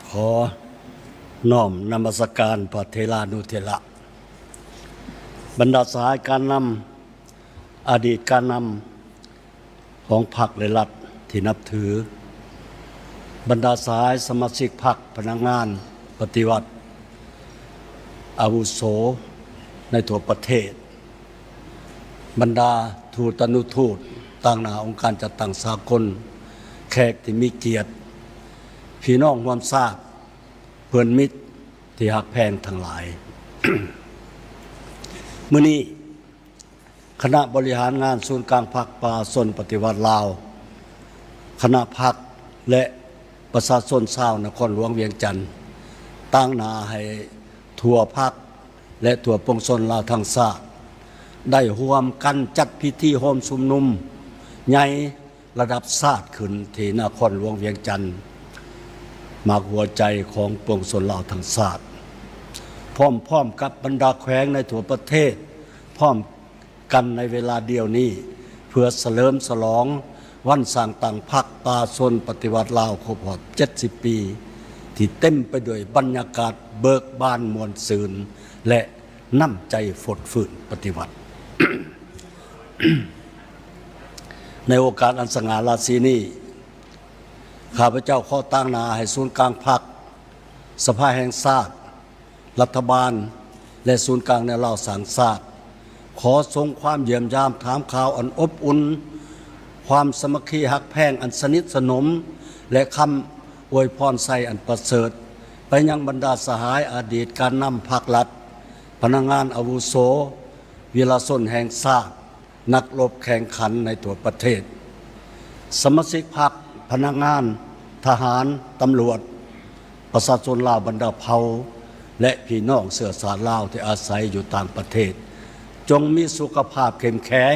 ขอน้อมนมัสการพระเทรานุเถระบรรดาสหายการนำอดีตการนำของพรรคและรัฐที่นับถือบรรดาสหายสมาชิกพรรคพนักงานปฏิวัติอาวุโสในทั่วประเทศบรรดาทูตอนุทูตต่างหน้าองค์การจัดตั้งสากลแขกที่มีเกียรติพี่น้องร่วมทราบเพื่อนมิตรที่หักแพงทั้งหลาย มื้อนี้คณะบริหารงานศูนย์กลางพรรคประชาชนปฏิวัติลาวคณะพรรคและประชาชนชาวนครหลวงเวียงจันทน์ตั้งหน้าให้ทั่วพรรคและทั่วปวงชนลาวทั้งชาติได้ร่วมกันจัดพิธีโฮมชุมนุมใหญ่ระดับชาติขึ้นที่นครหลวงเวียงจันทน์มาหัวใจของปวงชนลาวทั้งชาติพร้อมกับบรรดาแขวงในทั่วประเทศพร้อมกันในเวลาเดียวนี้เพื่อเฉลิมฉลองวันสร้างตั้งพรรคประชาชนปฏิวัติลาวครบรอบ70 ปีที่เต็มไปด้วยบรรยากาศเบิกบานมวลซื่นและน้ำใจฝดฝืนปฏิวัติ ในโอกาสอันสง่าราศีนี้ข้าพเจ้าขอตั้งหน้าให้ศูนย์กลางพรรคสภาแห่งชาติรัฐบาลและศูนย์กลางแนวเล่าสางชาติขอทรงความเยี่ยมยามถามข่าวอันอบอุ่นความสมัคคีหักแพงอันสนิทสนมและคำอวยพรใส่อันประเสริฐไปยังบรรดาสหายอดีตการนำพรรครัฐพนักงานอาวุโสวีรชนแห่งชาตินักรบแข่งขันในทั่วประเทศสมาชิกพรรคพนักงานทหารตำรวจประชาชนลาวบรรดาเผ่าและพี่น้องเชื้อสายลาวที่อาศัยอยู่ต่างประเทศจงมีสุขภาพเข้มแข็ง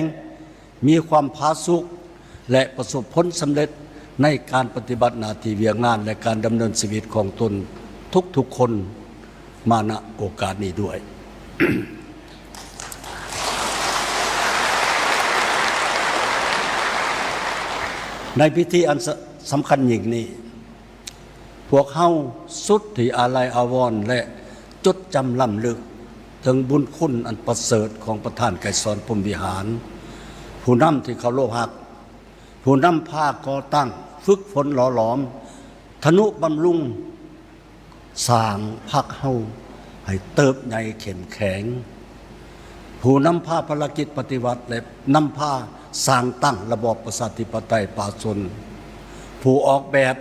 มีความผาสุกและประสบผลสำเร็จในการปฏิบัติหน้าที่เวียงงานและการดำเนินชีวิตของตนทุกคนมาณโอกาสนี้ด้วย ในพิธีอันสำคัญยิ่งนี้พวกเฮาสุดที่อาลัยอาวรณ์และจดจำล้ำลึกถึงบุญคุณอันประเสริฐของประธานไกรสอนพรหมวิหารผู้นำที่เคารพรักผู้นำพาก่อตั้งฝึกฝนหล่อหลอมทนุบำรุงสร้างพรรคเฮาให้เติบใหญ่เข้มแข็งผู้นำพาภารกิจปฏิวัติและนำพาสร้างตั้งระบอบประชาธิปไตยประชาชนผู้ออกแบบ